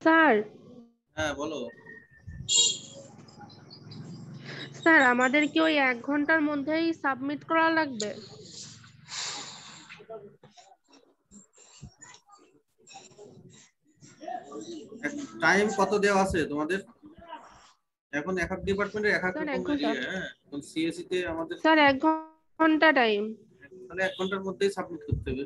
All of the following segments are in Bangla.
স্যার হ্যাঁ বলো। স্যার আমাদের কি ওই 1 ঘন্টার মধ্যেই সাবমিট করা লাগবে? টাইম কত দেওয়া আছে তোমাদের? এখন এক এক ডিপার্টমেন্টের এক এক স্যার 1 রকম ঘন্টা। হ্যাঁ, এখন সিএসসি তে আমাদের স্যার 1 ঘন্টা টাইম। তাহলে 1 ঘন্টার মধ্যেই সাবমিট করতে হবে।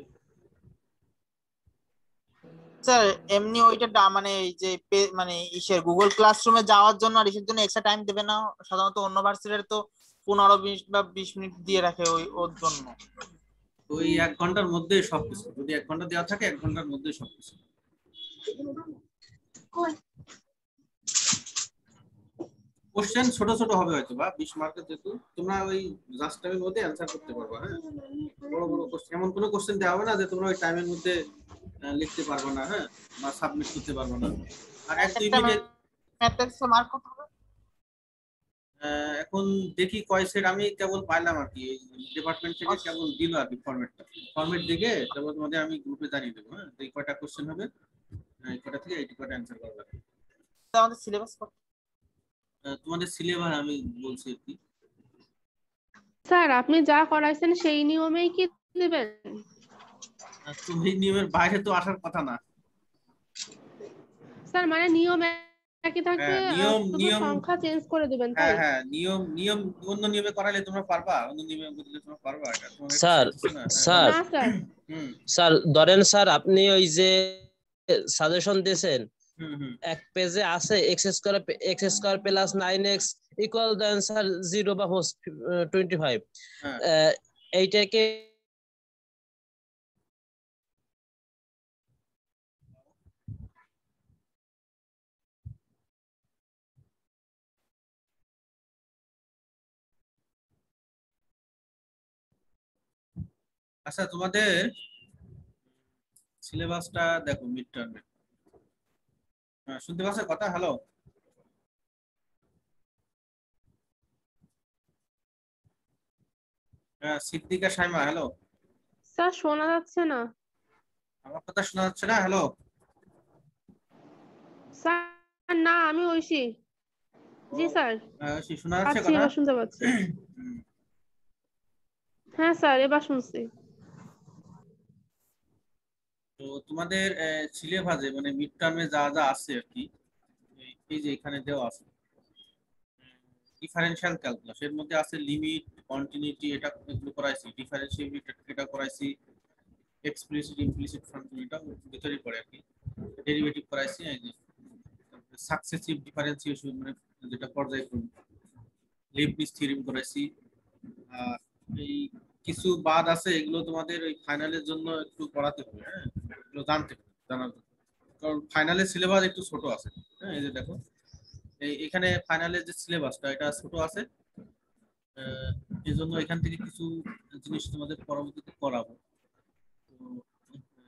স্যার এমনি ওইটা মানে এই যে মানে ইসের গুগল ক্লাসরুমে যাওয়ার জন্য আর ইসের জন্য এক্সট্রা টাইম দেবে না? সাধারণত অন্য ভার্সিটির তো 15-20 বা 20 মিনিট দিয়ে রাখে ওর জন্য। ওই 1 ঘন্টার মধ্যেই সবকিছু, যদি 1 ঘন্টা দেওয়া থাকে 1 ঘন্টার মধ্যেই সবকিছু। কোশ্চেন ছোট ছোট হবে হয়তো বা 20 মার্কের, যেহেতু তোমরা ওই জাস্ট টাইমের মধ্যে অ্যানসার করতে পারবা। হ্যাঁ, বড় বড় কোশ্চেন, এমন কোনো কোশ্চেন দেওয়া হবে না যে তোমরা ওই টাইমের মধ্যে লিখতে পারবে না, হ্যাঁ, বা সাবমিট করতে পারবে না। আর 1-2 একটা মিনিট ম্যাথমেটিক্স মার্ক কত হবে? এখন দেখি কয় সেট, আমি কেবল পাইলাম আর কি, ডিপার্টমেন্ট থেকে কেবল দিল আর কি ফরম্যাটটা। ফরম্যাট দিকে তারপর তোমাদের আমি গ্রুপে জানিয়ে দেবো। হ্যাঁ, এই কয়টা কোশ্চেন হবে, এই কয়টা থেকে এই কয়টা অ্যানসার করা লাগবে। আমাদের সিলেবাস কত? তোমাদের সিলেবাস আমি বলছি আর কি। স্যার আপনি যা করাইছেন সেই নিয়মেই কি দিবেন? তুমি নিয়মের বাইরে তো আসার কথা না। স্যার মানে নিয়ম একই থাকবে, নিয়ম শুধু নিয়ম সংখ্যা চেঞ্জ করে দিবেন হ্যাঁ তাই? হ্যাঁ, নিয়ম নিয়ম অন্য নিয়মে করাইলে তোমরা পারবা, অন্য নিয়মে বুঝলে তোমরা পারবা, এটা তোমাকে স্যার শিখতেছি না। হ্যাঁ স্যার বলো। না স্যার। হুম স্যার ধরেন স্যার আপনি ওই যে সাজেশন দিয়েছেন, হুম হুম এক পেজে আছে x square plus 9x equal the answer 0 বা 25। হ্যাঁ। এইটাকে আচ্ছা, তোমাদের সিলেবাসটা দেখো মিড টার্মে। হ্যাঁ, শুনতে পাচ্ছ কথা? হ্যালো, হ্যাঁ সিদ্দিকা সাইমা, হ্যালো। স্যার শোনা যাচ্ছে না। আমার কথা শোনা যাচ্ছে না? হ্যালো। স্যার না আমি ঐশী। জি স্যার। শোনা যাচ্ছে পাচ্ছি, কথা? এবার শুনতে পাচ্ছি। হুম। হ্যাঁ স্যার এবার শুনছি। তো তোমাদের সিলেবাসে মানে মিড টার্মে যা যা আছে আর কি, এই যে এখানে দেওয়া আছে ডিফারেনশিয়াল ক্যালকুলাস, এর মধ্যে আছে লিমিট, কন্টিনিউটি, এটা এগুলো করাইছি, ডিফারেন্সিয়েবিলিটি এটা করাইছি, এক্সপ্লিসিট ইমপ্লিসিট ফাংশন এটা ভিতরেই পড়ে আর কি, ডেরিভেটিভ করাইছি, এই যে সাকসেসিভ ডিফারেন্সিয়েশন মানে যেটা পর্যায়ক্রম, লিবনিজ থিওরেম করাইছি। আর এই কিছু বাদ আছে, এগুলো তোমাদের ওই ফাইনালের জন্য একটু পড়াতে হবে। হ্যাঁ, এগুলো জানতে হবে, জানার জন্য, কারণ ফাইনালের সিলেবাস একটু ছোট আছে। হ্যাঁ, এই যে দেখো এখানে ফাইনালের যে সিলেবাসটা এটা ছোট আছে, এই জন্য এখান থেকে কিছু জিনিস তোমাদের পরবর্তীতে করাবো। তো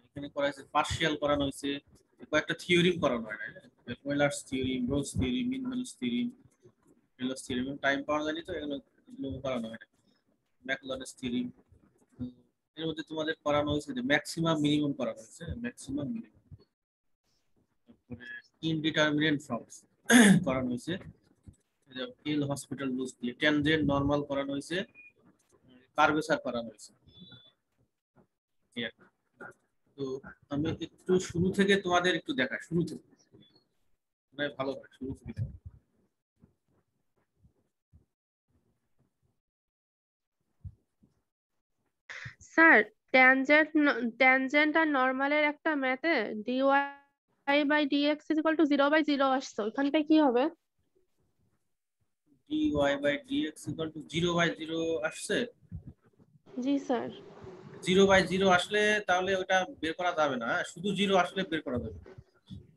এখানে করাইছে, পার্শিয়াল করানো হয়েছে, কয়েকটা থিওরিম করানো হয় না, ওয়েলার্স থিওরিম, রোজ থিওরিম, মিনমালিস থিওরিম, টেলর্স থিওরিম, টাইম পাওয়া যায়নি তো এগুলো করানো হয় না, ম্যাকলনের থিওরিম। এর মধ্যে তোমাদের করানো হয়েছে যে ম্যাক্সিমাম মিনিমাম করানো হয়েছে, ম্যাক্সিমাম মিনিমাম, তারপরে ইনডিটারমিনেন্ট ফর্মস করানো হয়েছে, এল হসপিটাল রুলস দিয়ে ট্যানজেন্ট নরমাল করানো হয়েছে, কার্ভেচার করানো হয়েছে। তো আমি একটু শুরু থেকে তোমাদের একটু দেখা, শুরু থেকে মানে ভালো হয়, শুরু থেকে দেখা। স্যার ট্যানজেন্ট ট্যানজেন্ট আর নরমালের একটা ম্যাথে dy/dx = 0/0 আসছে, ওইখানটায় কি হবে? dy/dx = 0/0 আসছে। জি স্যার। 0/0 আসলে তাহলে ওটা বের করা যাবে না, হ্যাঁ? শুধু 0 আসলে বের করা যাবে,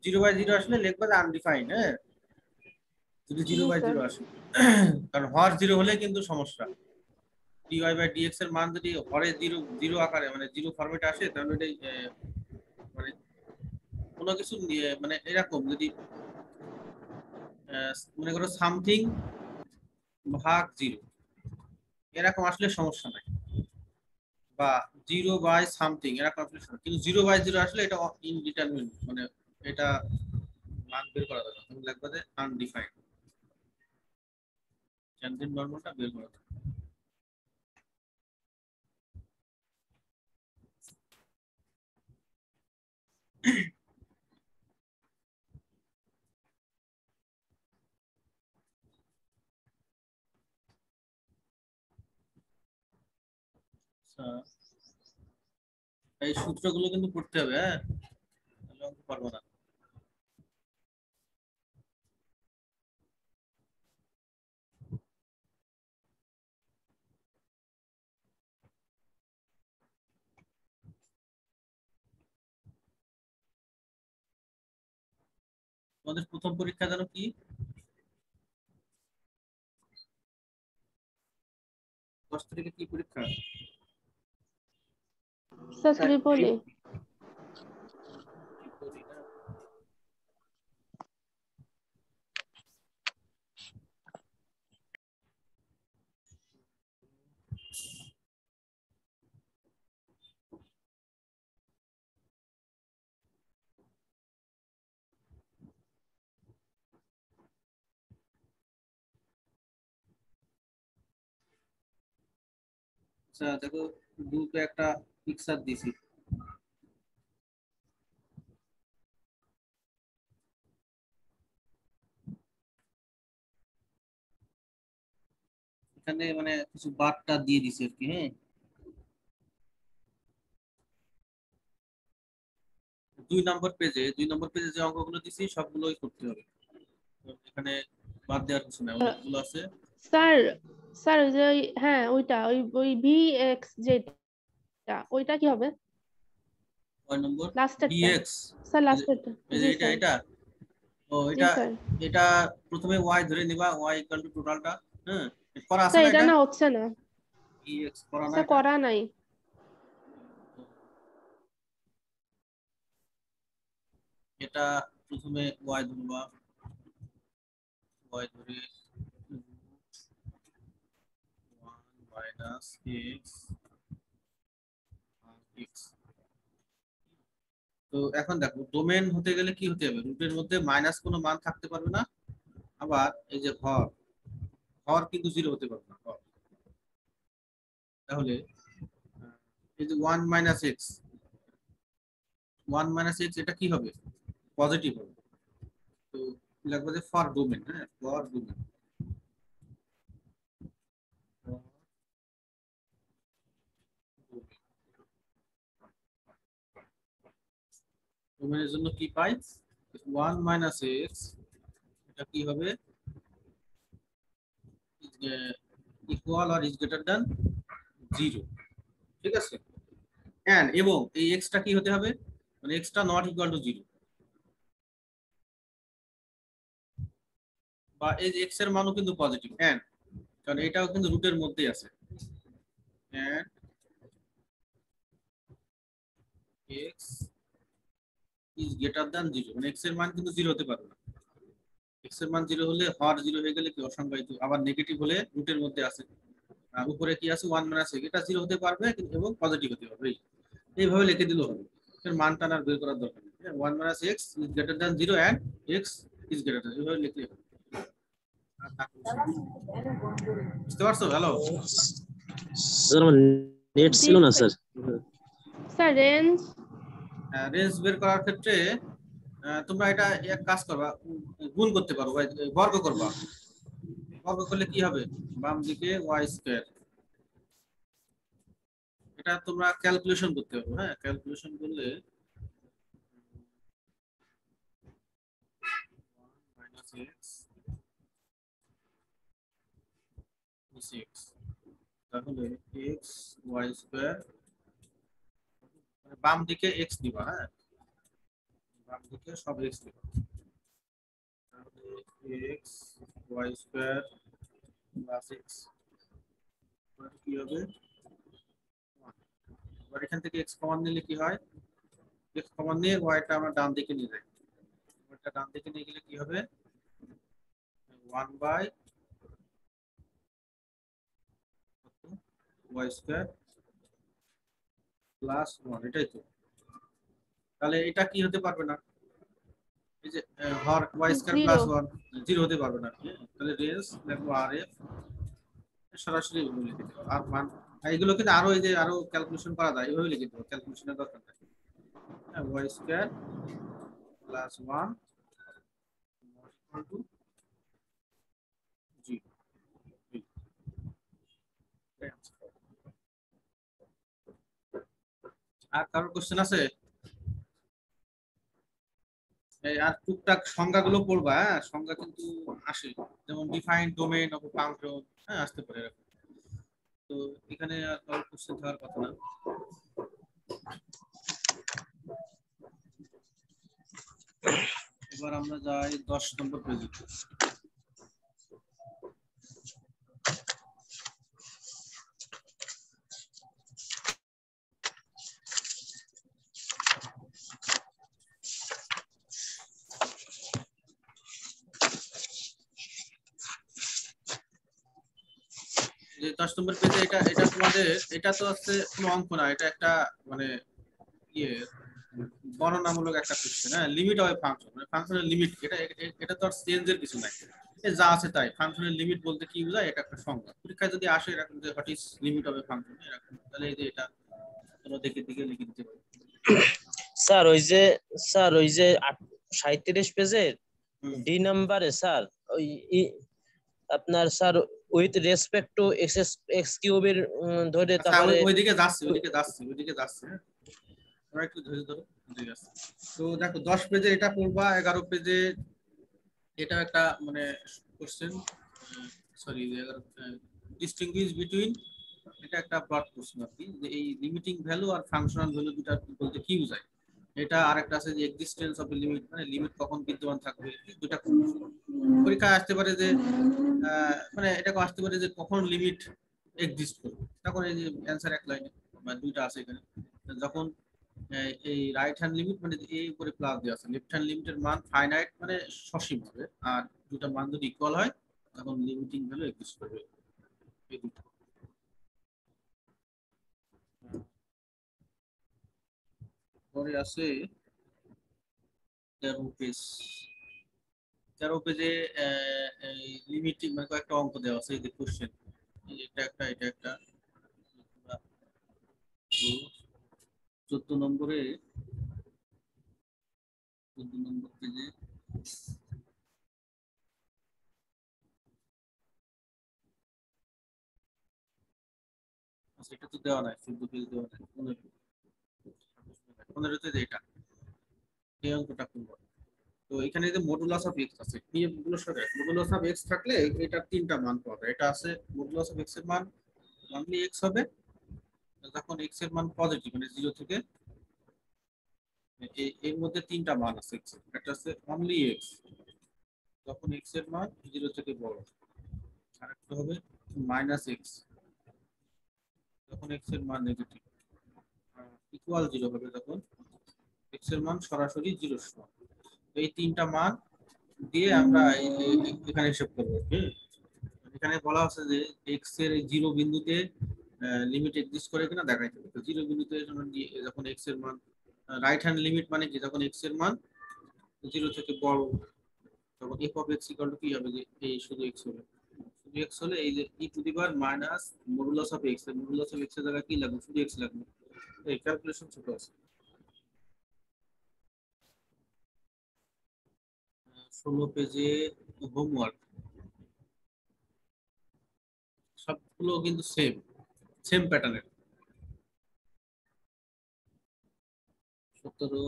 0/0 আসলে লিখবে যে আনডিফাইন্ড। হ্যাঁ, যদি জি স্যার। 0/0 আসে, কারণ হর 0 হলে কিন্তু সমস্যা। dy/dx এর মান যদি হরে 0 0 আকারে মানে 0 ফরম্যাটে আসে, তাহলে এটাই মানে কোনো কিছু মানে এরকম যদি মনে করো সামথিং ভাগ 0 এরকম আসলে সমস্যা নাই, বা 0/সামথিং এরকম আসলে সমস্যা, কিন্তু 0/0 আসলে এটা ইনডিটারমিনেট, মানে এটা মান বের করা যাবে তুমি লিখবা যে আনডিফাইন্ড ট্যানজেন্ট নরমালটা বের করা যাবে এই সূত্রগুলো কিন্তু পড়তে হবে হ্যাঁ তাহলে অঙ্ক পারবো না তোমাদের প্রথম পরীক্ষা জানো কি 10 তারিখে কি পরীক্ষা স্যার ত্রিপলি আচ্ছা দেখো গ্রুপে একটা পিকচার দিছি এখানে মানে কিছু বার্তা দিয়ে দিছে আর কি হ্যাঁ 2 নম্বর পেজে যে অঙ্কগুলো দিছি সবগুলোই করতে হবে তো এখানে বাদ দেওয়ার কিছু নাই অনেকগুলো আছে স্যার স্যার ওই যে হ্যাঁ ওইটা ওই ওই VX যেটা ওইটা কি হবে 9 নম্বর লাস্টেরটা bx স্যার লাস্টেরটা এই যে জি এটা স্যার এটা ও জি এটা স্যার এটা প্রথমে y ধরে নিবা y টোটালটা হ্যাঁ করা আছে স্যার না এটা এটা না হচ্ছে না bx করা না স্যার এটা করা নাই এটা প্রথমে y ধরবা y ধরে 1 - x x তো এখন দেখো ডোমেন হতে গেলে কি হতে হবে রুটের মধ্যে মাইনাস কোনো মান থাকতে পারবে না আবার এই যে ভর ভর কিন্তু 0 হতে পারবে না ভর তাহলে এই যে 1 - x 1 - x এটা কি হবে পজিটিভ হবে তো লাগবে যে ফর ডোমেন হ্যাঁ ফর ডোমেন ডোমেনের জন্য কি পাই 1 - x এটা কি হবে ইকুয়াল আর ইজ গ্রেটার দ্যান 0 ঠিক আছে এন্ড এবং এই x টা কি হতে হবে মানে x টা নট ইকুয়াল টু 0 বা এই যে x এর মানও কিন্তু পজিটিভ এন্ড কারণ এটাও কিন্তু রুটের মধ্যেই আছে and x is greater than 0 মানে x এর মান কিন্তু 0 হতে পারবে না x এর মান 0 হলে হর 0 হয়ে গেলে কি অসংজ্ঞায়িত আবার নেগেটিভ হলে রুটের মধ্যে আছে আর উপরে কি আছে 1 - x এটা 0 হতে পারবে কিন্তু এবং পজিটিভ হতে পারবে এইভাবে লিখে দিলেও হবে এর মান টানার বের করার দরকার নেই 1 - x ইজ গ্রেটার দ্যান 0 এন্ড x ইজ গ্রেটার দ্যান এইভাবে লিখলে হবে বুঝতে পারছো হ্যালো স্যার আমার নেট জি ছিল না sir sir sir range range বের করার ক্ষেত্রে তোমরা এটা এক কাজ করবা গুণ করতে পারো বর্গ করবা বর্গ করলে কি হবে বাম দিকে y স্কয়ার এটা তোমরা ক্যালকুলেশন করতে পারো হ্যাঁ ক্যালকুলেশন করলে 1 - x 6 তাহলে x y স্কয়ার বাম দিকে x দিবা হ্যাঁ বাম দিকে সব x দিবা তাহলে x y square plus x কি হবে এবার এখান থেকে x কমন নিলে কি হয় x কমন নিয়ে y টা আমরা ডান দিকে নিয়ে যাই এটা ডান দিকে নিয়ে গেলে কি হবে 1 y স্কয়ার প্লাস 1 এটাই তো তাহলে এটা কি হতে পারবে না এই যে হর y স্কয়ার Zero. প্লাস 1 0 হতে পারবে না, তাহলে রেঞ্জ দেখো rf সরাসরি এভাবে লিখে দিও। আর মান এইগুলো কিন্তু আরো এই যে আরো ক্যালকুলেশন করা যায়, এইভাবে লিখে দিও, ক্যালকুলেশনের দরকার নেই। y square plus 1 equal to 0। আর কারোর কোশ্চেন আছে? এই আর টুকটাক সংজ্ঞাগুলো পড়বা, হ্যাঁ সংজ্ঞা কিন্তু আসে, যেমন ডিফাইন ডোমেইন অফ ফাংশন, হ্যাঁ আসতে পারে এরকম। তো এখানে আর কারোর কোশ্চেন থাকার কথা না। এবার আমরা যাই 10 নম্বর পেজে। যে 10 নম্বর পেজে এটা তোমাদের, এটা তো হচ্ছে কোনো অঙ্ক না, এটা একটা মানে ইয়ে গণনামূলক একটা কোশ্চেন, হ্যাঁ লিমিট অফ ফাংশন, মানে ফাংশনের লিমিট, এটা তো আর চেঞ্জের কিছু নাই, যা আছে তাই। ফাংশনের লিমিট বলতে কি বোঝায়, এটা একটা সংজ্ঞা। পরীক্ষায় যদি আসে এরকম যে what is limit of function এরকম, তাহলে এই যে এটা তোমরা দেখে দিকে লিখে দিতে পারো। স্যার ওই যে 37 পেজের ডি নাম্বারে স্যার ওই আপনার sir with respect two x কিউবের ধরে আচ্ছা তারপরে ওইদিকে যাচ্ছে হ্যাঁ, তোমরা একটু ধৈর্য ধরো, ঠিক আছে। তো দেখো 10 পেজে এটা পড়বা, 11 পেজে এটা একটা মানে কোশ্চেন, সরি ডিস্টিংগুইশ বিটুইন, এটা একটা ব্রড কোশ্চেন আর কি, যে এই লিমিটিং ভ্যালু আর ফাংশনাল ভ্যালু দুটা বলতে কি বোঝায়। এটা আরেকটা আছে যে এক্সিস্টেন্স অফ লিমিট, মানে লিমিট কখন বিদ্যমান থাকবে, দুটা পরীক্ষায় আসতে পারে যে মানে এটা আসতে পারে যে কখন লিমিট এক্সিস্ট করবে, তখন এই যে অ্যানসার এক লাইনে মানে দুইটা আছে এখানে। যখন এই রাইট হ্যান্ড লিমিট মানে এই উপরে প্লাস দেওয়া আছে, লেফট হ্যান্ড লিমিটের মান ফাইনাইট মানে সসীম হবে, আর দুটা মান যদি ইকুয়াল হয় তখন লিমিটিং ভ্যালু এক্সিস্ট করবে, এই দুটো। পরে আছে 13 পেজ। 13 পেজে লিমিটিং মানে কয়েকটা অঙ্ক দেওয়া আছে, এই যে কোশ্চেন, এটা একটা 14 নম্বরে, 14 নম্বর পেজে এটা তো দেওয়া নাই, 14 পেজ দেওয়া নাই, 15 তে এটা এই অঙ্কটা করবো। তো এখানে যে মডুলাস অফ এক্স আছে, কি মডুলাস অফ এক্স থাকলে এটার তিনটা মান পাওয়া যায়। এটা আছে মডুলাস অফ এক্স এর মান অনলি এক্স হবে যখন এক্স এর মান পজিটিভ, মানে 0 থেকে, এর মধ্যে তিনটা মান আছে এক্স এর। একটা আছে অনলি এক্স, যখন এক্স এর মান 0 থেকে বড়। আরেকটা হবে মাইনাস এক্স, যখন এক্স এর মান নেগেটিভ। ইকুয়াল 0 হবে যখন এক্স এর মান সরাসরি 0 এর সমান। এই তিনটা মান দিয়ে আমরা এখানে হিসাব করবো। এখানে বলা আছে যে এক্স এর 0 বিন্দুতে লিমিট এক্সিস্ট করে কিনা দেখাইতে হবে। তো 0 বিন্দুতে যখন এক্স এর মান, রাইট হ্যান্ড লিমিট মানে কি, যখন এক্স এর মান 0 থেকে বড়, তখন F of x equal to কি হবে, যে এই শুধু এক্স হবে, শুধু এক্স হলে এই যে e to the power minus modulus of x, modulus of x এর জায়গায় কি লাগবে, শুধু এক্স লাগবে। এই ক্যালকুলেশন ছোট আছে। 16 পেজে হোমওয়ার্ক, সবগুলো কিন্তু সেম প্যাটার্নের। 17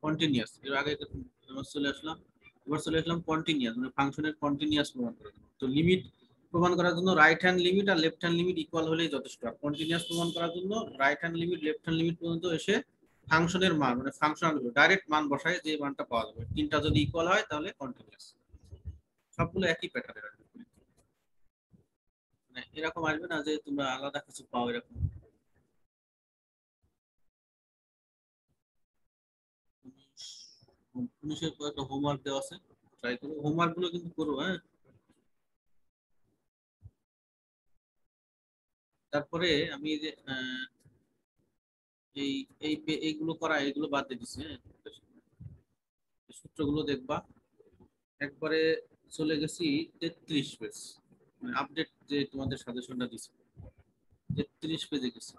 কন্টিনিউয়াস, এর আগে চলে আসলাম, এবার চলে আসলাম কন্টিনিউয়াস, মানে ফাংশনের কন্টিনিউয়াস প্রমাণ করার জন্য। তো লিমিট প্রমাণ করার জন্য রাইট হ্যান্ড লিমিট আর লেফট হ্যান্ড লিমিট ইকুয়াল হলেই যথেষ্ট। আর কন্টিনিউয়াস প্রমাণ করার জন্য right hand limit left hand limit পর্যন্ত এসে ফাংশনের মান মানে ফাংশনাল ডাইরেক্ট মান বসায় যে মানটা পাওয়া যাবে, তিনটা যদি ইকুয়াল হয় তাহলে কন্টিনিউয়াস। সবগুলো একই প্যাটার্নের, মানে এরকম আসবে না যে তোমরা আলাদা কিছু পাও এরকম। পুলিশের কয়েকটা হোমওয়ার্ক দেওয়া আছে, ট্রাই করো, হোমওয়ার্ক গুলো কিন্তু করো, হ্যাঁ। তারপরে আমি এই যে এই এইগুলো করা, এগুলো বাদ দিয়ে দিচ্ছি, হ্যাঁ। সূত্রগুলো দেখবা। একবারে চলে গেছি 33 পেজ, মানে আপডেট যে তোমাদের সাজেশনটা দিছে 33 পেজে গেছি।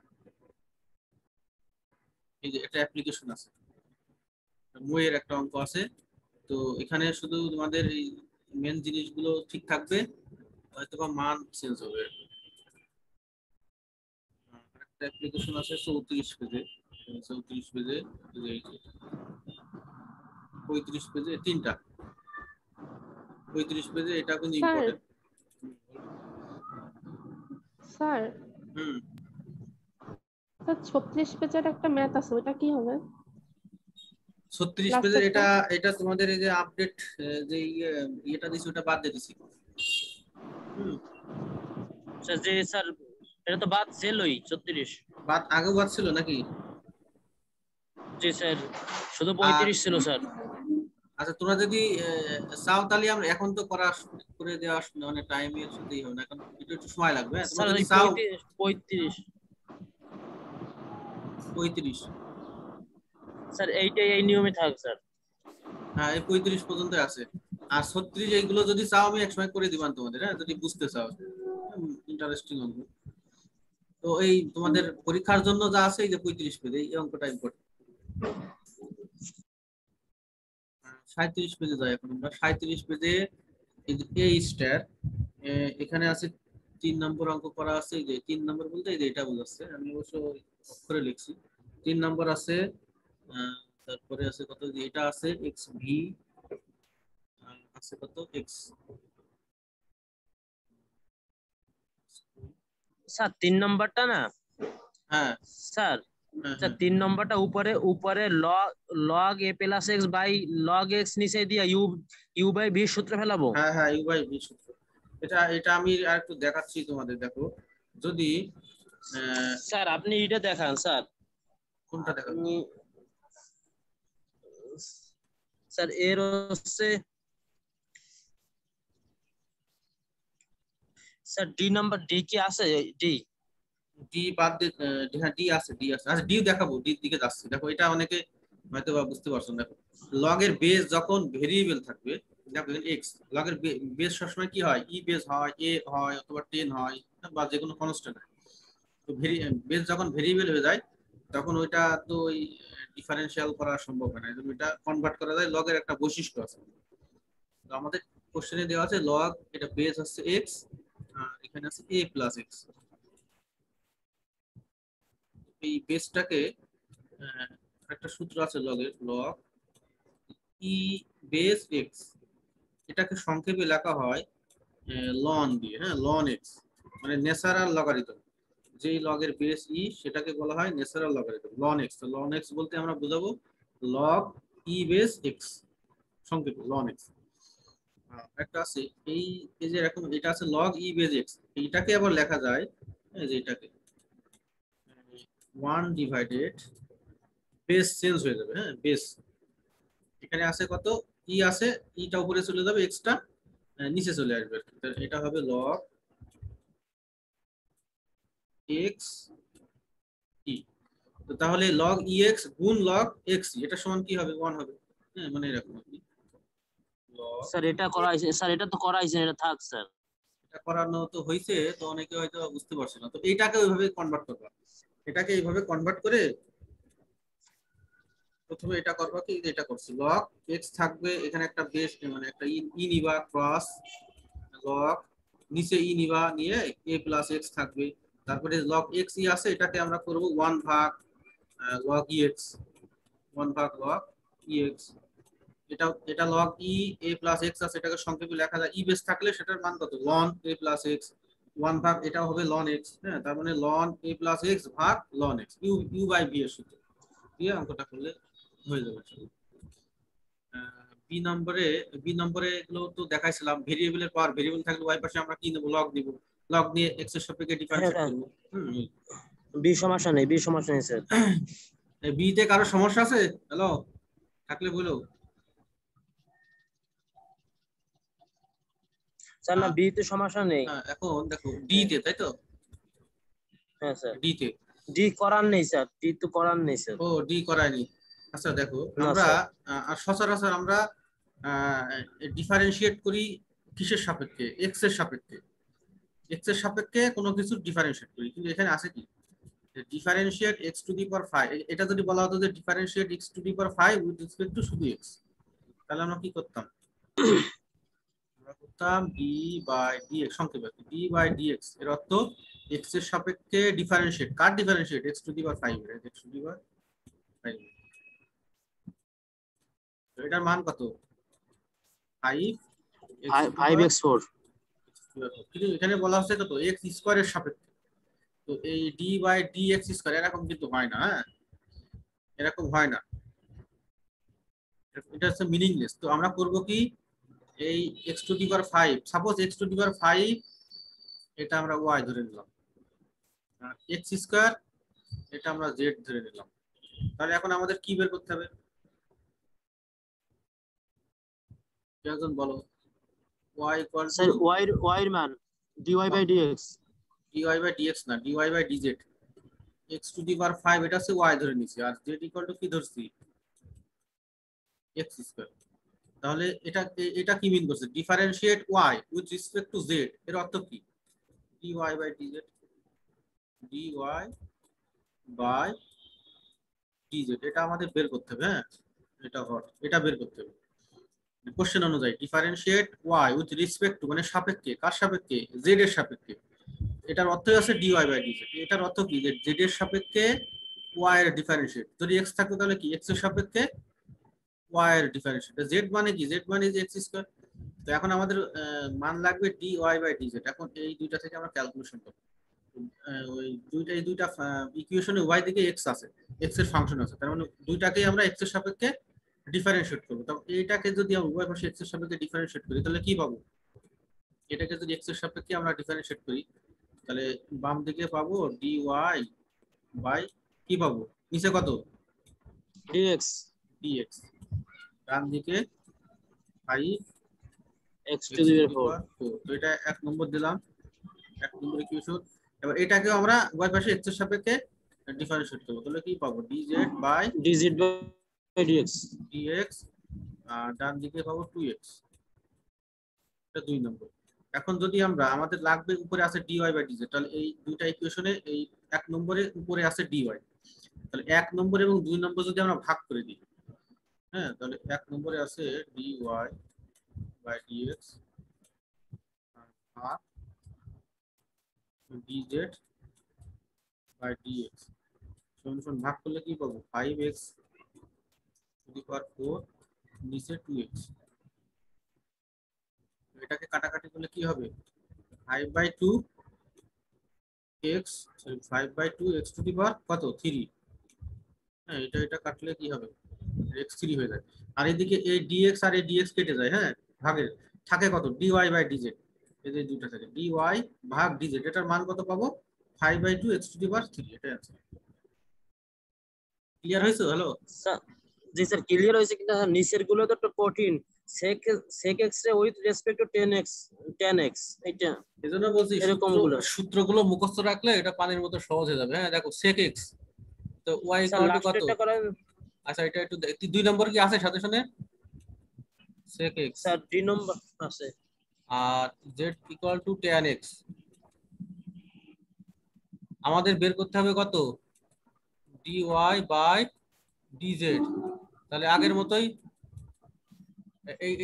এই যে এটা অ্যাপ্লিকেশন আছে, বইয়ের একটা অঙ্ক আছে। তো এখানে শুধু তোমাদের এই মেন জিনিসগুলো ঠিক থাকবে, হয়তোবা মান চেঞ্জ হবে। একটা অ্যাপ্লিকেশন আছে 34 পেজে, 34 পেজে 35 পেজে তিনটা, 35 পেজে এটা কিন্তু স্যার ইম্পর্টেন্ট। স্যার হুম, স্যার 36 পেজের একটা ম্যাথ আছে, ওটা কি হবে? 36 Last পেজের একটা? এটা তোমাদের এই যে আপডেট যে ইয়েটা দিছি ওটা বাদ দিয়ে দিছি। হুম, স্যার যে স্যার এটা তো বাদ ছিলই 34। বাদ আগেও বাদ ছিল নাকি? জি স্যার, শুধু আর 35 ছিল স্যার। আচ্ছা, তোমরা যদি চাও তাহলে আমরা এখন তো করে দেওয়া মানে টাইমের সাথেই হবে না, এখন একটু সময় লাগবে। হ্যাঁ, তোমরা স্যার যদি ওই চাও 35 35, স্যার এইটাই এই নিয়মে থাক স্যার। হ্যাঁ এই 35 পর্যন্ত আছে। আর 36 এইগুলো যদি চাও আমি একসময় করে দিবান তোমাদের, হ্যাঁ যদি বুঝতে চাও, ইন্টারেস্টিং অঙ্ক। তো এই তোমাদের পরীক্ষার জন্য যা আছে এই যে 35 পেজ, এই অঙ্কটা ইম্পর্টেন্ট। 37 পেজে যাই এখন আমরা। 37 পেজে এই স্টার এখানে আছে 3 নম্বর অঙ্ক করা আছে। এই যে 3 নম্বর বলতে এই যে এটা বোঝাচ্ছে, আমি অবশ্য অক্ষরে লিখছি। 3 নম্বর আছে, তারপরে আছে কত, যে এটা আছে এক্স ভি, আছে কত এক্স। স্যার 3 নম্বরটা না হ্যাঁ স্যার, হ্যাঁ স্যার হ্যাঁ 3 নম্বরটা উপরে উপরে log a plus x by log x নিচে দিয়ে u বাই v সূত্র ফেলাবো। হ্যাঁ হ্যাঁ ইউ বাই ভি সূত্র। এটা এটা আমি আর একটু দেখাচ্ছি তোমাদের, দেখো যদি স্যার আপনি এটা দেখান স্যার। কোনটা দেখাবো? আপনি স্যার এর হচ্ছে স্যার ডি নাম্বার, ডি কি আছে? ডি ডি বাদ দিয়ে হ্যাঁ ডি আছে, ডি আছে। আচ্ছা ডিও দেখাবো, ডির দিকে যাচ্ছি। দেখো এটা অনেকে হয়তো বা বুঝতে পারছো না। দেখো লগ এর বেস যখন ভেরিয়েবল থাকবে, দেখো এক্স, লগ এর বেস সবসময় কি হয়, ই বেস হয়, এ হয়, অথবা 10 হয়, বা যে কোনো কনস্ট্যান্ট হয়। তো বেস যখন ভেরিয়েবল হয়ে যায় তখন ওইটা তো ওই ডিফারেন্সিয়াল করা সম্ভব হয় না, এজন্য এটা কনভার্ট করা যায়। লগের একটা বৈশিষ্ট্য আছে। তো আমাদের কোশ্চেনে দেওয়া আছে লগ, এটা বেস হচ্ছে এক্স, আর এখানে আছে এ প্লাস এক্স। এই বেসটাকে একটা সূত্র আছে লগের, লগ ই বেস এক্স, এটাকে সংক্ষেপে লেখা হয় লন দিয়ে, হ্যাঁ লন এক্স, মানে ন্যাচারাল লগারিদম। যেই লগের বেস ই সেটাকে বলা হয় ন্যাচারাল লগারিদম, লন এক্স। তো লন এক্স বলতে আমরা বোঝাবো লগ ই বেস এক্স, সংক্ষেপে লন এক্স। একটা আছে এই এই যে এরকম, এটা আছে লগ ই বেস এক্স, এইটাকে আবার লেখা যায় এই যে এটাকে 1 ডিভাইডেড, বেস চেঞ্জ হয়ে যাবে, হ্যাঁ বেস এখানে আছে কত ই আছে, ইটা উপরে চলে যাবে, এক্সটা নিচে চলে আসবে। এটা হবে লগ এক্স ই। তো তাহলে লগ ই এক্স গুণ লগ এক্স ই, এটা সমান কি হবে, 1 হবে। হ্যাঁ মানে এরকম আর কি। স্যার এটা করা হয়েছে স্যার, এটা তো করা হয়েছে, এটা থাক স্যার। এটা করানো তো হয়েছে, তো অনেকে হয়তো বুঝতে পারছে না। তো এইটাকে ওইভাবে কনভার্ট করবা, এটাকে এইভাবে কনভার্ট করে প্রথমে এটা করবা কি, এটা করছি লগ এক্স থাকবে এখানে একটা বেস, মানে একটা ই নিবা ক্রস লগ, নিচে ই নিবা, নিয়ে এ প্লাস এক্স থাকবে। তারপরে লগ এক্স ই আছে, এটাকে আমরা করব 1 ভাগ লগ ই এক্স, 1 ভাগ লগ ই এক্স। এটা এটা লগ ই এ প্লাস এক্স আছে, এটাকে সংক্ষেপে লেখা যায় ই বেস থাকলে সেটার মান কত, লন এ প্লাস এক্স 1 ভাগ, এটা হবে লন এক্স। হ্যাঁ তার মানে লন এ প্লাস এক্স ভাগ লন x, u u by v এর সূত্র দিয়ে অঙ্কটা করলে হয়ে যাবে। বি নম্বরে এগুলো তো দেখাইছিলাম, ভেরিয়েবলের পাওয়ার, ভেরিয়েবল থাকলে ওয়াই পাশে আমরা কি নেব, লগ নিব, লগ নিয়ে এক্স এর সাপেক্ষে ডিফারেন্সিয়েট করব। বি সমস্যা নেই, বি সমস্যা নেই স্যার। বি তে কারো সমস্যা আছে? হ্যালো, থাকলে বলো। স্যার না, বি তে সমস্যা নেই। হ্যাঁ এখন দেখো ডি তে, তাই তো? হ্যাঁ স্যার, ডি তে ডি করার নেই স্যার, ডি তো করার নেই স্যার। ও ডি করায়নি। আচ্ছা দেখো না, আমরা স্যার। সচরাচর আমরা ডিফারেন্সিয়েট করি কিসের সাপেক্ষে? এক্স এর সাপেক্ষে। এক্স এর সাপেক্ষে কোনো কিছু ডিফারেন্সিয়েট করি, কিন্তু এখানে আছে কি differentiate x to the power 5। এটা যদি বলা হতো যে differentiate x to the power 5 with respect to শুধু এক্স, তাহলে আমরা কি করতাম? আমরা করতাম ডি বাই ডিএক্স, সংক্ষেপে ডি বাই ডিএক্স এর অর্থ এক্স এর সাপেক্ষে ডিফারেন্সিয়েট। কার differentiate? X to the power 5 এর, এক্স টু দি পাওয়ার 5। এটার মান কত? 5 5x4। কিন্তু এখানে বলা হচ্ছে কত? এক্স স্কয়ারের সাপেক্ষে। তো এই d by d x square এরকম কিন্তু হয় না, হ্যাঁ এরকম হয় না, এটা হচ্ছে মিনিংলেস। তো আমরা করব কি, এই x to the power 5, suppose x to the power 5 এটা আমরা ওয়াই ধরে নিলাম, এক্স স্কয়ার এটা আমরা জেড ধরে নিলাম। তাহলে এখন আমাদের কি বের করতে হবে? কেজন বলো। y equal to sir y এর মান dy by dx। dy by dx না, dy by dz। x to the power 5 এটা হচ্ছে y ধরে নিছি, আর z ইকুয়াল টু কি ধরছি? x square. তাহলে এটা এটা কি মিন করছে? Differentiate y with respect to z এর অর্থ কি? dy by dz, dy by dz এটা আমাদের বের করতে হবে। হ্যাঁ এটা বের করতে হবে কোশ্চেন অনুযায়ী। Differentiate y with respect two মানে সাপেক্ষে, কার সাপেক্ষে? z এর সাপেক্ষে। এটার অর্থই আছে dy বাই dz। এটার অর্থ কি? যে z এর সাপেক্ষে y এর ডিফারেন্সিয়েট। যদি x থাকতো তাহলে কি x এর সাপেক্ষে y এর ডিফারেন্সিয়েট। z মানে কি? z মানে যে x স্কয়ার। তো এখন আমাদের মান লাগবে dy বাই dz। এখন এই দুইটা থেকে আমরা ক্যালকুলেশন করব। ওই দুইটা ইকুয়েশনে y দিকে x আছে, x এর ফাংশন আছে, তার মানে দুইটাকেই আমরা x এর সাপেক্ষে ডিফারেন্সিয়েট করব। তো এইটাকে যদি আমরা উভয় পাশে x এর সাপেক্ষে ডিফারেন্সিয়েট করি তাহলে কি পাবো? এটাকে যদি x এর সাপেক্ষে আমরা ডিফারেন্সিয়েট করি তাহলে বাম দিকে পাবো dy বাই কি পাবো? নিচে কত? dx। dx। ডান দিকে 5 x টু দি পাওয়ার 4। তো এটা এক নম্বর দিলাম, এক নম্বর ইকুয়েশন। এবার এটাকেও আমরা উভয় পাশে x এর সাপেক্ষে ডিফারেন্সিয়েট করব, তাহলে কি পাবো? dz by dx। dx, আর ডান দিকে পাবো 2x। এটা 2 নম্বর। এখন যদি আমরা আমাদের লাগবে উপরে আছে dy বাই dz, তাহলে এই দুইটা ইকুয়েশনে এই এক নম্বরে উপরে আছে dy, তাহলে এক নম্বর এবং 2 নম্বর যদি আমরা ভাগ করে দিই, হ্যাঁ তাহলে এক নম্বরে আছে dy বাই dx আর dz বাই dx সমান ভাগ করলে কি পাবো? 5x টু দি পাওয়ার 4 নিচে 2x। এটাকে কাটাকাটি করলে কি হবে? 5 by 2 x, sorry 5 by 2 x to the power কত? 3। হ্যাঁ এটা কাটলে কি হবে? x3 হয়ে যায়। আর এদিকে এই dx আর এই dx কেটে যায়, হ্যাঁ ভাগের থাকে কত? dy by dz। এই যে দুইটা থাকে dy ভাগ dz, এটার মান কত পাবো? 5 বাই 2 x টু দি পাওয়ার 3। এটাই আছে। ক্লিয়ার হয়েছে? হ্যালো জি স্যার ক্লিয়ার হয়েছে, কিন্তু নিচের গুলো তো একটু কঠিন। sec x রে with respect two tan x এটা এজন্য বলছি এরকম গুলো সূত্রগুলো মুখস্থ রাখলে এটা পানির মতো সহজ হয়ে যাবে। হ্যাঁ দেখো sec x তো y স্যার ইকুয়াল টু কত? লাস্টেরটা করেন। আচ্ছা এটা একটু 2 নম্বর কি আছে সাথে সাথে? sec x স্যার 2 নম্বর আছে। আর z equal to tan x। আমাদের বের করতে হবে কত? dy by dz। তাহলে আগের মতোই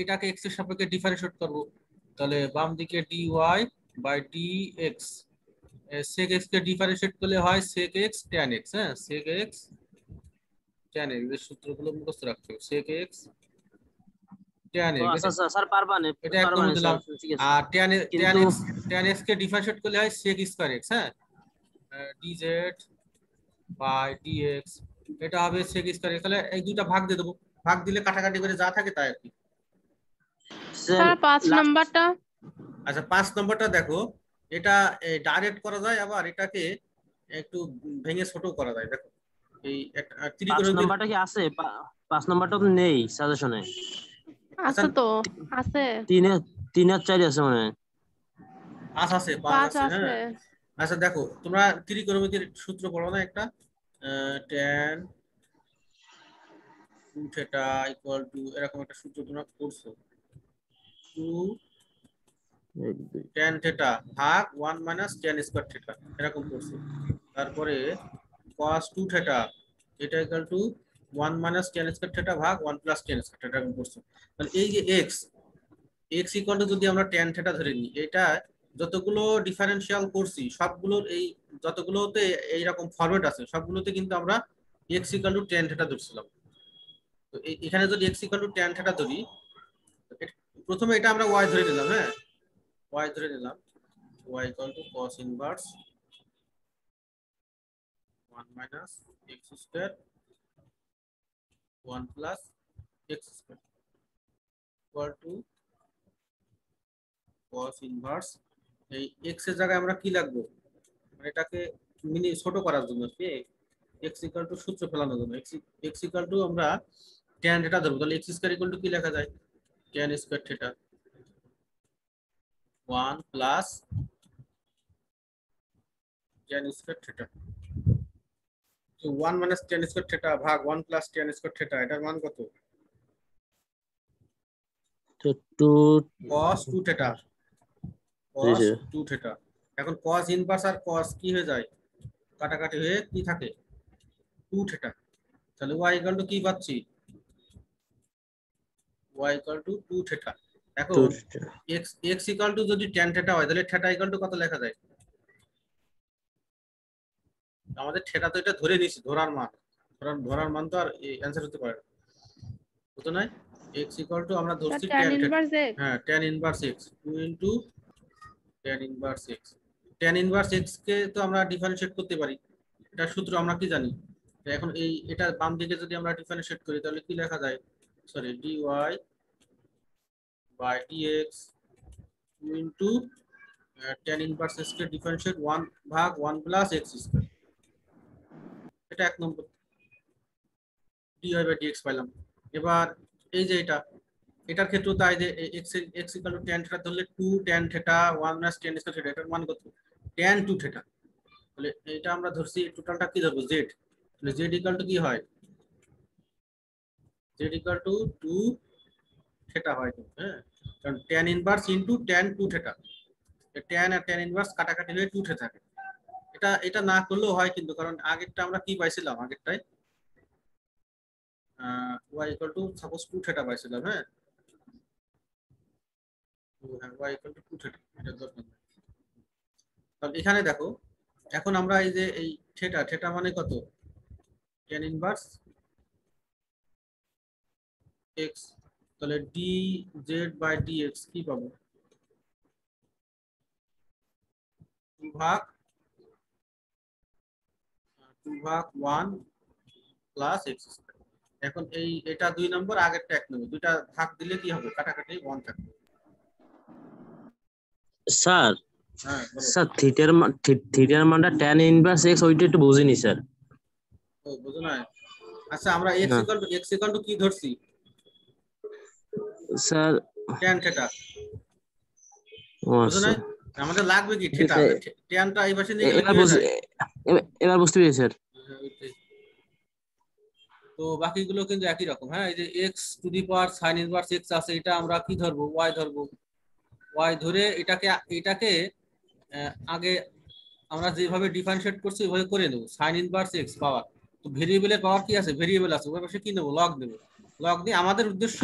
এটাকে x এর সাপেক্ষে ডিফারেন্সিয়েট করব, তাহলে বাম দিকে dy by dx। sec x কে ডিফারেন্সিয়েট করলে হয় sec x tan x। হ্যাঁ sec x tan x এর সূত্রগুলো মুখস্থ রাখতে হবে। sec x tan x আচ্ছা স্যার পারবানে এটা এক নম্বর দিলাম। ঠিক আছে। আর tan কিন্তু x কে ডিফারেন্সিয়েট করলে হয় sec স্কয়ার x। হ্যাঁ dz বাই dx এটা হবে sec স্কয়ার x। তাহলে এই দুইটা ভাগ দিয়ে দেবো, ভাগ দিলে কাটাকাটি করে যা থাকে তাই আর কি। স্যার 5 নাম্বারটা? আচ্ছা 5 নম্বরটা দেখো, এটা ডাইরেক্ট করা যায়, আবার এটাকে একটু ভেঙে ছোট করা যায়। দেখো এই একটা 5 নাম্বারটা কি আছে? 5 নাম্বারটা তো নেই সাজেশনে। আছে তো, আছে 3 আর 4 আছে মানে। 5 আছে, 5 5 আছে। আছে। হ্যাঁ আচ্ছা দেখো তোমরা ত্রিকোণমিতির সূত্র পড়ো না একটা? tan 2 থিটা ইকুয়াল টু এরকম একটা সূত্র তোমরা করছো 2 tan থিটা ভাগ 1 মাইনাস tan স্কয়ার থিটা এরকম করছো। তারপরে cos 2 থিটা এটা equal to 1 minus tan square theta ভাগ 1 প্লাস tan স্কয়ার থিটা এরকম করছো। তাহলে এই যে x ইকুয়াল টু যদি আমরা tan থিটা ধরে নিই, এটা যতগুলো ডিফারেনশিয়াল করছি সবগুলোর এই যতগুলোতে এইরকম ফরম্যাট আছে সবগুলোতে কিন্তু আমরা x equal to tan theta ধরছিলাম। তো এখানে যদি x equal to tan theta ধরি, প্রথমে এটা আমরা y ধরে নিলাম, হ্যাঁ y ধরে নিলাম, y equal two cos inverse 1 minus x square 1 plus x square equal to cos inverse এই x এর জায়গায় আমরা কি লাগবো, মানে এটাকে মিনি ছোট করার জন্য কি x ইকুয়াল টু সূত্র ফেলানোর জন্য x ইকুয়াল টু আমরা tan থিটা ধরব। তাহলে x স্কয়ার ইকুয়াল টু কি লেখা যায়, tan square theta 1 plus tan square theta. তো 1 মাইনাস tan স্কয়ার থিটা ভাগ 1 প্লাস tan স্কয়ার থিটা এটার মান কত, তো 2 cos 2 থিটা cos 2 থিটা। এখন cos ইনভার্স আর cos কি হয়ে যায়, কাটাকাটি হয়ে কি থাকে 2 থিটা। তাহলে y ইকুয়াল টু কি পাচ্ছি, y ইকুয়াল টু 2 থিটা। এখন x ইকুয়াল টু যদি tan থিটা হয় তাহলে থিটা ইকুয়াল টু কত লেখা যায়, আমাদের থিটা তো এটা ধরে নিছি, ধরার মান তো আর অ্যানসার হতে পারে না, বুঝছো না। x ইকুয়াল টু আমরা ধরছি tan tan theta, inverse x হ্যাঁ tan inverse x 2 into tan inverse x। tan inverse x কে তো আমরা ডিফারেনশিয়েট করতে পারি, এটা সূত্র আমরা কি জানি। তো এখন এটা বাম দিকে যদি আমরা ডিফারেনশিয়েট করি তাহলে কি লেখা যায়, sorry dy by dx 2 into tan inverse x কে ডিফারেনশিয়েট 1 ভাগ 1 প্লাস x স্কয়ার, এটা এক নম্বর dy বাই dx পাইলাম। এবার এই যে এটার ক্ষেত্রে তাই যে x equal to tan theta ধরলে 2 tan theta 1 minus tan square theta এটার মান কত, tan 2 থিটা। তাহলে এটা আমরা ধরছি টোটালটা কি ধরবো z, তাহলে z ইকুয়াল টু কি হয়, z ইকুয়াল টু 2 থিটা হয়, হ্যাঁ কারণ tan inverse into tan 2 theta, tan আর tan ইনভার্স কাটাকাটি হয়ে 2 থিটা থাকে। এটা না করলেও হয় কিন্তু, কারণ আগেরটা আমরা কি পাইছিলাম, আগেরটাই y equal two suppose 2 theta পাইছিলাম, হ্যাঁ y ইকুয়াল টু 2 থিটা এটা দরকার। তাহলে এখানে দেখো এখন আমরা এই যে এই থিটা মানে কত, tan ইনভার্স x, তাহলে dz বাই dx কি পাবো, 2 ভাগ 1 প্লাস x স্কয়ার। এখন এটা 2 নম্বর, আগেরটা 1 নম্বর, দুইটা ভাগ দিলে কি হবে, কাটাকাটি 1 থাকবে। স্যার হ্যাঁ স্যার থিটার মানটা tan ইনভার্স x ওইটা একটু বুঝিনি স্যার। ও বুঝো না। আচ্ছা আমরা x না। ইকুয়াল টু কি ধরছি, স্যার tan থিটা, ও বুঝো না। আচ্ছা আমাদের লাগবে কি থিটা, ট্যানটা এই পাশে নিয়ে গেলে কি এবার হয়ে বুঝি যায়, এবার বুঝতে পেরেছি স্যার। তো বাকিগুলো কিন্তু একই রকম, হ্যাঁ এই যে x to the power sin inverse x আছে, এটা আমরা কি ধরবো, y ধরবো, y ধরে এটাকে আগে আমরা যেভাবে ডিফারেনশিয়েট করছি ওইভাবে করে নেব, sin ইনভার্স x পাওয়ার। তো ভেরিয়েবলের পাওয়ার কি আছে, ভেরিয়েবল আছে, ওই পাশে কি নেব, লগ দেব। লগ দিয়ে আমাদের উদ্দেশ্য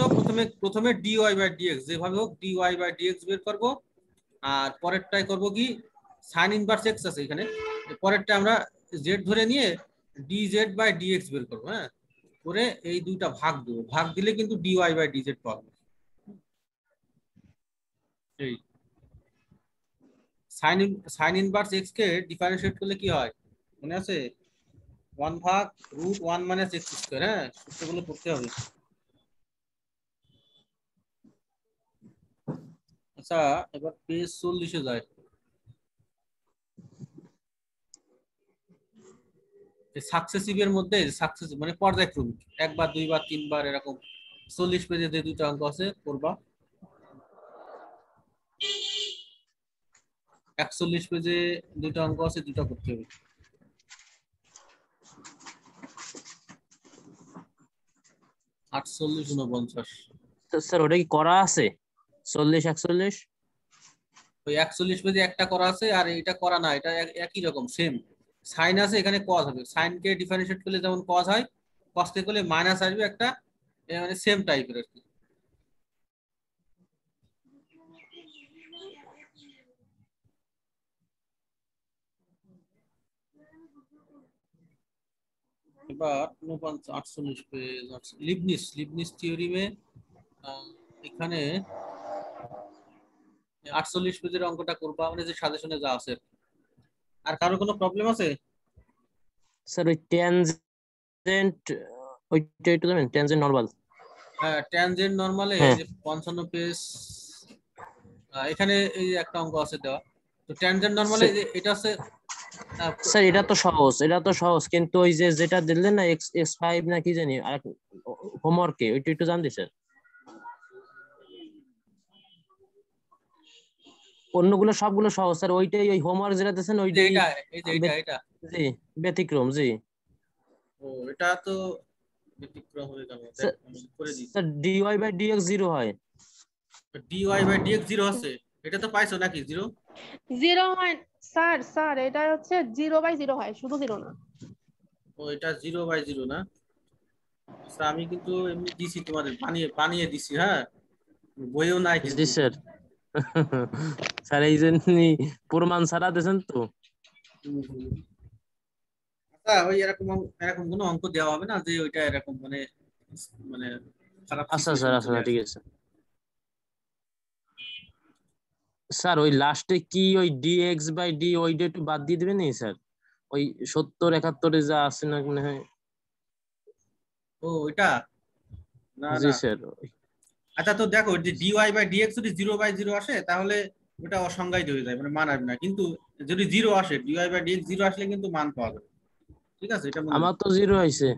প্রথমে dy বাই dx যেভাবে হোক dy বাই dx বের করব, আর পরেরটাই করব কি sin ইনভার্স x আছে এখানে, পরেরটা আমরা z ধরে নিয়ে dz বাই dx বের করব, হ্যাঁ করে এই দুইটা ভাগ দেব, ভাগ দিলে কিন্তু dy বাই dz পাবো। এই sin ইনভার্স x কে ডিফারেনশিয়েট করলে কি হয় মনে আছে, 1 ভাগ √1 মাইনাস x স্কয়ার, হ্যাঁ সূত্রগুলো পড়তে হবে। আচ্ছা এবার পেজ 40 এ যায়, সাকসেসিভ এর মধ্যে সাকসেসিভ মানে পর্যায়ক্রমিক, একবার দুইবার তিনবার এরকম 40 পেজে যে দুইটা অঙ্ক আছে করবা, 41 পেজে দুইটা অঙ্ক আছে, দুটো করতে হবে। 48 49 তো স্যার ওটা কি করা আছে 40 41? ওই 41 পেজে একটা করা আছে আর এটা করা না, এটা একই রকম সেম সাইন আছে, এখানে কজ হবে, সাইন কে ডিফারেন্সিয়েট করলে যেমন কজ হয়, কজ কে করলে মাইনাস আসবে একটা, মানে সেম টাইপের আর কি। এবার 48 পেজ লিবনিস থিওরিমে এখানে 48 পেজের অঙ্কটা করবো আমরা যে সাজেশনে যা আছে। আর কারো কোনো প্রবলেম আছে? স্যার ওই ট্যানজেন্ট ওইটা একটু জানেন, ট্যানজেন্ট নরমাল। হ্যাঁ ট্যানজেন্ট নরমালে হ্যাঁ। যে 55 পেজ এখানে এই যে একটা অঙ্ক আছে দেওয়া, তো ট্যানজেন্ট নরমালে এটা আছে। স্যার এটা তো সহজ, কিন্তু ওই যে যেটা দিলেন না x5 না কি জানি আর হোমওয়ার্কে ওইটা একটু জানতে স্যার। অন্যগুলো সবগুলো সহজ স্যার, ওইটাই ওই হোমওয়ার্ক যেটা দিয়েছেন ওইটাই এটা জি ব্যতিক্রম জি। ও এটা তো ব্যতিক্রম হয়ে গেল, করে দিই। স্যার dy/dx 0 হয়। dy/dx 0 আছে, এটা তো পাইছো নাকি 0? 0 হয় স্যার, এটা হচ্ছে 0/0 হয়, শুধু 0 না। ও এটা 0/0 না? আচ্ছা আমি কিন্তু এমনি দিছি তোমাদের, বানিয়ে দিছি, হ্যাঁ বইও নাই জি কিন্তু। স্যার। স্যার এই জন্যই প্রমাণ ছাড়া দিয়েছেন তো। আচ্ছা ওই এরকম কোনো অঙ্ক দেওয়া হবে না যে ওইটা এরকম মানে মানে খারাপ আচ্ছা সিচুয়েশন স্যার, আচ্ছা চলে ঠিক আসে। আছে স্যার। ওই লাস্টে কি ওই dx/d ওইটা একটু বাদ দিয়ে দিবেন নি স্যার, ওই 70 71 যা আছে না মনে হয়। ও ওইটা না জি না। স্যার। আচ্ছা তো দেখো যে dy/dx যদি 0/0 আসে তাহলে ওটা অসংজ্ঞায়িত হয়ে যায়, মানে মান আসবে না, কিন্তু যদি 0 আসে dy/dx 0 আসলে কিন্তু মান পাওয়া যাবে। ঠিক আছে, এটা মনে আমার রাখো। তো 0 হয়েছে।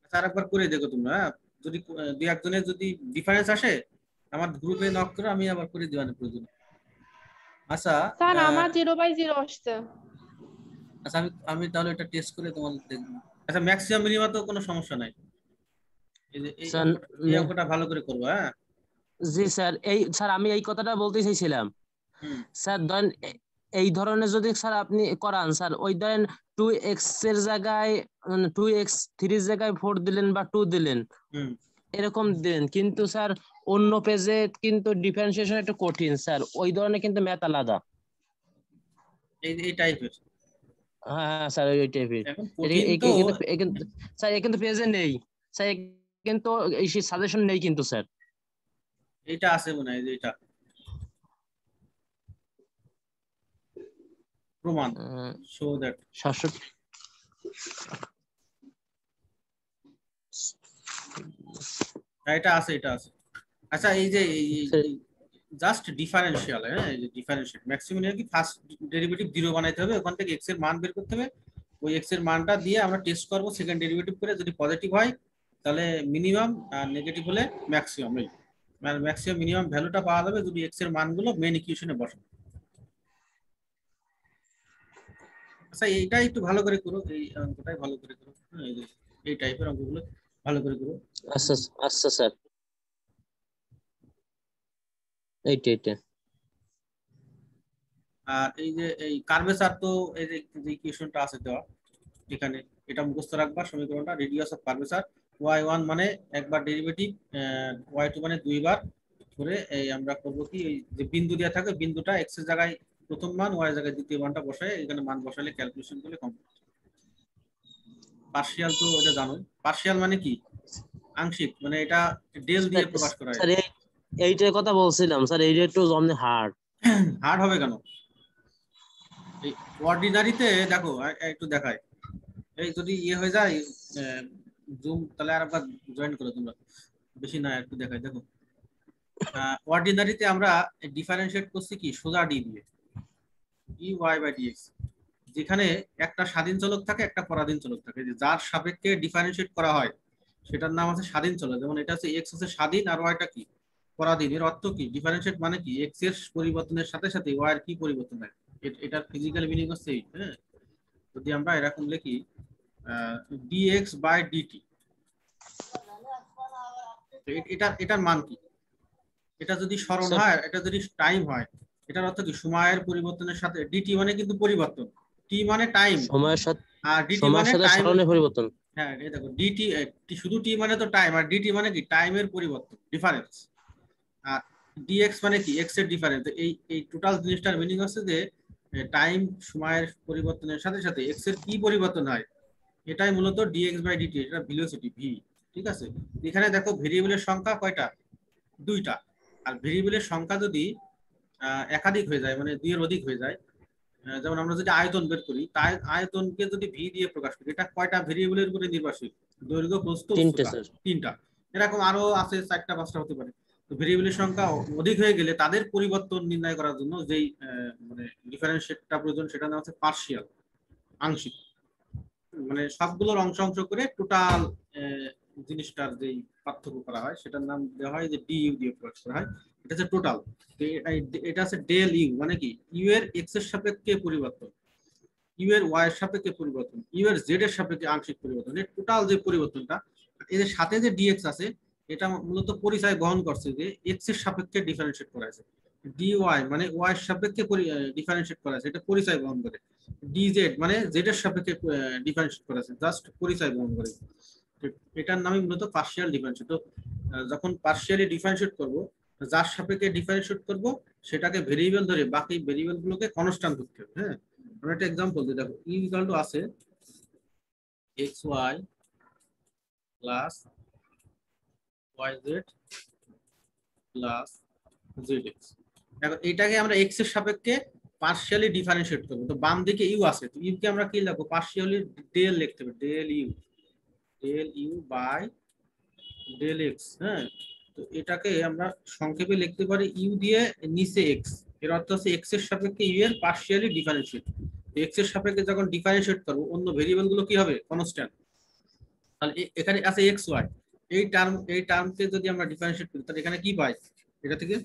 আচ্ছা আরেকবার করে দেখো তোমরা, হ্যাঁ? যদি দুই একজনের যদি ডিফারেন্স আসে আমার গ্রুপে নক করে আমি আবার করে দিবানে প্রয়োজন। আচ্ছা স্যার আমার 0/0 আসছে। আচ্ছা আমি তাহলে এটা টেস্ট করে তোমাদের দেখবো। আচ্ছা ম্যাক্সিমাম মিনিমাম তো কোনো সমস্যা নাই, এই যে স্যার এই অঙ্কটা ভালো করে করবো, হ্যাঁ। জি স্যার, এই স্যার আমি এই কথাটা বলতে চাইছিলাম হুম স্যার। ধরেন এই ধরনের যদি স্যার আপনি করান স্যার, ওই ধরেন 2x এর জায়গায় 2x3 এর জায়গায় 4 দিলেন বা 2 দিলেন হুম এরকম দিলেন, কিন্তু স্যার অন্য পেজে কিন্তু ডিফারেন্সিয়েশন একটু কঠিন স্যার, ওই ধরনের কিন্তু ম্যাথ আলাদা। এই টাইপের। হ্যাঁ হ্যাঁ স্যার ওই টাইপের। এখন কঠিন তো কিন্তু স্যার এ কিন্তু পেজে নেই স্যার, কিন্তু এই সাজেশন নেই কিন্তু স্যার। এটা আছে মনে হয়, যে এটা প্রমাণ শো দ্যাট। 700 এটা আছে, এটা আছে। আচ্ছা এই যে জাস্ট ডিফারেন্সিয়াল, হ্যাঁ এই যে ডিফারেন্সিয়েট ম্যাক্সিমাম কি ফার্স্ট ডেরিভেটিভ 0 বানাইতে হবে, ওখান থেকে x এর মান বের করতে হবে, ওই x এর মানটা দিয়ে আমরা টেস্ট করব সেকেন্ড ডেরিভেটিভ করে, যদি পজিটিভ হয় তাহলে মিনিমাম আর নেগেটিভ হলে ম্যাক্সিমাম। এই মানে ম্যাক্সিমাম মিনিমাম ভ্যালুটা পাওয়া যাবে যদি x এর মানগুলো মেইন ইকুয়েশনে বসে। আচ্ছা এইটাই একটু ভালো করে করো, এই অঙ্কটাই ভালো করে করো, হ্যাঁ এই টাইপের অঙ্কগুলো ভালো করে করো। আচ্ছা আচ্ছা স্যার, এইটা আর এই যে এই কার্ভেচার, তো এই যে ইকুয়েশনটা আছে দেওয়া এখানে, এটা মুখস্থ রাখবা সমীকরণটা, রেডিয়াস অফ কার্ভেচার y1 মানে একবার ডেরিভেটিভ, y2 মানে দুইবার করে এই আমরা করব কি, এই যে বিন্দু দেওয়া থাকে বিন্দুটা x এর জায়গায় প্রথম মান, y এর জায়গায় দ্বিতীয় মানটা বসায় এখানে মান বসালে ক্যালকুলেশন করলে কমপ্লিট। পার্শিয়াল তো এটা জানো, পার্শিয়াল মানে কি আংশিক, মানে এটা ডেল দিয়ে প্রকাশ করা হয়। স্যার এইটার কথা বলছিলাম স্যার, এইটা একটু অমনি হার্ড। হার্ড হবে কেন, এই অর্ডিনারিতে দেখো একটু দেখায়, এই যদি ইয়ে হয়ে যায় জুম, তাহলে আর একবার জয়েন করো তোমরা, বেশি না একটু দেখাই দেখো। অর্ডিনারিতে আমরা ডিফারেন্সিয়েট করছি কি সোজা ডি দিয়ে, dy/dx, যেখানে একটা স্বাধীন চলক থাকে একটা পরাধীন চলক থাকে, যে যার সাপেক্ষে ডিফারেন্সিয়েট করা হয় সেটার নাম আছে স্বাধীন চলক। যেমন এটা হচ্ছে x হচ্ছে স্বাধীন আর y টা কি পরাধীন। এর অর্থ কি, ডিফারেন্সিয়েট মানে কি x এর পরিবর্তনের সাথে সাথে y এর কি পরিবর্তন হয়, এটার ফিজিক্যাল মিনিং হচ্ছে এই, হ্যাঁ। যদি আমরা এরকম লিখি dx/dt, তো এটার মান কি? এটা যদি স্মরণ স্যার হয়, এটা যদি টাইম হয়, এটার অর্থ কি সময়ের পরিবর্তনের সাথে ডিটি মানে কিন্তু পরিবর্তন, টি মানে টাইম, সময়ের সাথে আর ডিটি সময়ের মানে সাথে টাইম। স্মরণের পরিবর্তন। হ্যাঁ এই দেখো ডিটি শুধু টি মানে তো টাইম, আর ডিটি মানে কি টাইমের পরিবর্তন, ডিফারেন্স। আর ডিএক্স মানে কি এক্স এর ডিফারেন্স। এই টোটাল জিনিসটার মিনিং হচ্ছে যে টাইম সময়ের পরিবর্তনের সাথে সাথে এক্স এর কি পরিবর্তন হয়, এটাই মূলত ডিএক্স বাই ডিটি, এটা ভেলোসিটি ভি। ঠিক আছে, এখানে দেখো ভেরিয়েবলের সংখ্যা কয়টা? দুইটা। আর ভেরিয়েবলের সংখ্যা যদি একাধিক হয়ে যায়, মানে দুইয়ের অধিক হয়ে যায়, যেমন আমরা যদি আয়তন বের করি, তাই আয়তনকে যদি ভি দিয়ে প্রকাশ করি, এটা কয়টা ভেরিয়েবলের উপরে নির্ভরশীল? দৈর্ঘ্য, প্রস্থ, তিনটে উচ্চতা, স্যার। তিনটা। এরকম আরো আছে, চারটা পাঁচটা হতে পারে। তো ভেরিয়েবলের সংখ্যা অধিক হয়ে গেলে তাদের পরিবর্তন নির্ণয় করার জন্য যেই মানে ডিফারেন্সিয়েটটা প্রয়োজন, সেটা নাম হচ্ছে পার্শিয়াল, আংশিক। মানে সবগুলোর অংশ অংশ করে টোটাল জিনিসটার যেই পার্থক্য করা হয়, সেটার নাম দেওয়া হয় যে ডি ইউ দিয়ে প্রকাশ করা হয়। এটা হচ্ছে টোটাল। এটা হচ্ছে ডেল ইউ, মানে কি ইউ এর এক্স এর সাপেক্ষে পরিবর্তন, ইউ এর ওয়াই এর সাপেক্ষে পরিবর্তন, ইউ এর জেড এর সাপেক্ষে আংশিক পরিবর্তন। এই টোটাল যে পরিবর্তনটা, এর সাথে যে ডিএক্স আছে, এটা মূলত পরিচয় বহন করছে যে এক্স এর সাপেক্ষে ডিফারেন্সিয়েট করা আছে। ডিওয়াই মানে ওয়াই এর সাপেক্ষে ডিফারেন্সিয়েট করা আছে, এটা পরিচয় বহন করে। ডিজেড মানে জেড এর সাপেক্ষে ডিফারেন্সিয়েট করা আছে, জাস্ট পরিচয় বহন করে। এটার নামই মূলত পার্শিয়াল ডিফারেন্সিয়েট। তো যখন পার্শিয়ালি ডিফারেন্সিয়েট করব, যার সাপেক্ষে ডিফারেন্সিয়েট করব সেটাকে ভেরিয়েবল ধরে বাকি ভেরিয়েবল গুলোকে কনস্ট্যান্ট ধরতে হবে। হ্যাঁ, আমরা একটা एग्जांपल দিই। দেখো ই ইকুয়াল টু আছে xy plus yz plus zx। দেখো এটাকে আমরা x এর সাপেক্ষে পার্শিয়ালি ডিফারেন্সিয়েট করব। তো বাম দিকে ইউ আছে, তো ইউ কে আমরা কি লিখব? পার্শিয়ালি ডেল লিখতে হবে, del u by del x. হ্যাঁ, তো এটাকে আমরা সংক্ষেপে লিখতে পারি ইউ দিয়ে নিচে এক্স। এর অর্থ হচ্ছে এক্স এর সাপেক্ষে ইউ এর পার্শিয়ালি ডিফারেন্সিয়েট। এক্স এর সাপেক্ষে যখন ডিফারেন্সিয়েট করব, অন্য ভেরিয়েবল গুলো কি হবে? কনস্ট্যান্ট। তাহলে এখানে আছে এক্স ওয়াই, এই টার্মকে যদি আমরা ডিফারেন্সিয়েট করি, তাহলে এখানে কি পাই? এটা থেকে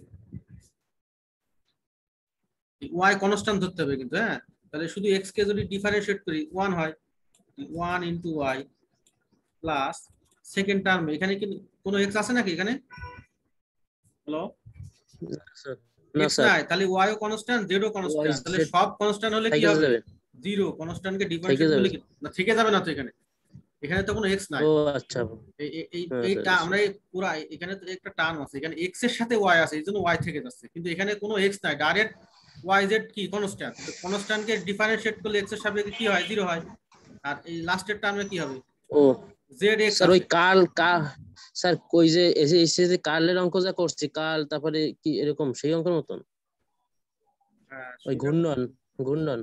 ওয়াই কনস্ট্যান্ট ধরতে হবে কিন্তু। হ্যাঁ, তাহলে শুধু এক্স কে যদি ডিফারেন্সিয়েট করি 1 হয়, 1 into y plus second term, এখানে কি কোনো এক্স আছে নাকি এখানে? হ্যালো, না এক্স স্যার, নাই, তাহলে ওয়াই ও কনস্ট্যান্ট, জেড ও কনস্ট্যান্ট। তাহলে সব কনস্ট্যান্ট হলে কি হবে? জিরো। কনস্ট্যান্টকে ডিফারেন্সিয়েট করলে কি না থেকে যাবে না? তো এখানে তো কোনো এক্স নাই। ও আচ্ছা, এইটা আমরা পুরো এখানে তো একটা টার্ম আছে, এখানে এক্স এর সাথে ওয়াই আছে, এইজন্য ওয়াই থেকে যাচ্ছে, কিন্তু এখানে কোনো এক্স নাই, ডাইরেক্ট ওয়াই জেড কি কনস্ট্যান্ট। তো কনস্ট্যান্টকে ডিফারেন্সিয়েট করলে এক্স এর সাপেক্ষে কি হয়? জিরো হয়। আর এই লাস্টের টার্মে কি হবে? ও জেড এক্স স্যার, আছে। ওই স্যার কই যে এসে কার্লের অঙ্ক যা করছি, কার্ল তারপরে কি এরকম সেই অঙ্কের মতন, ওই ঘূর্ণন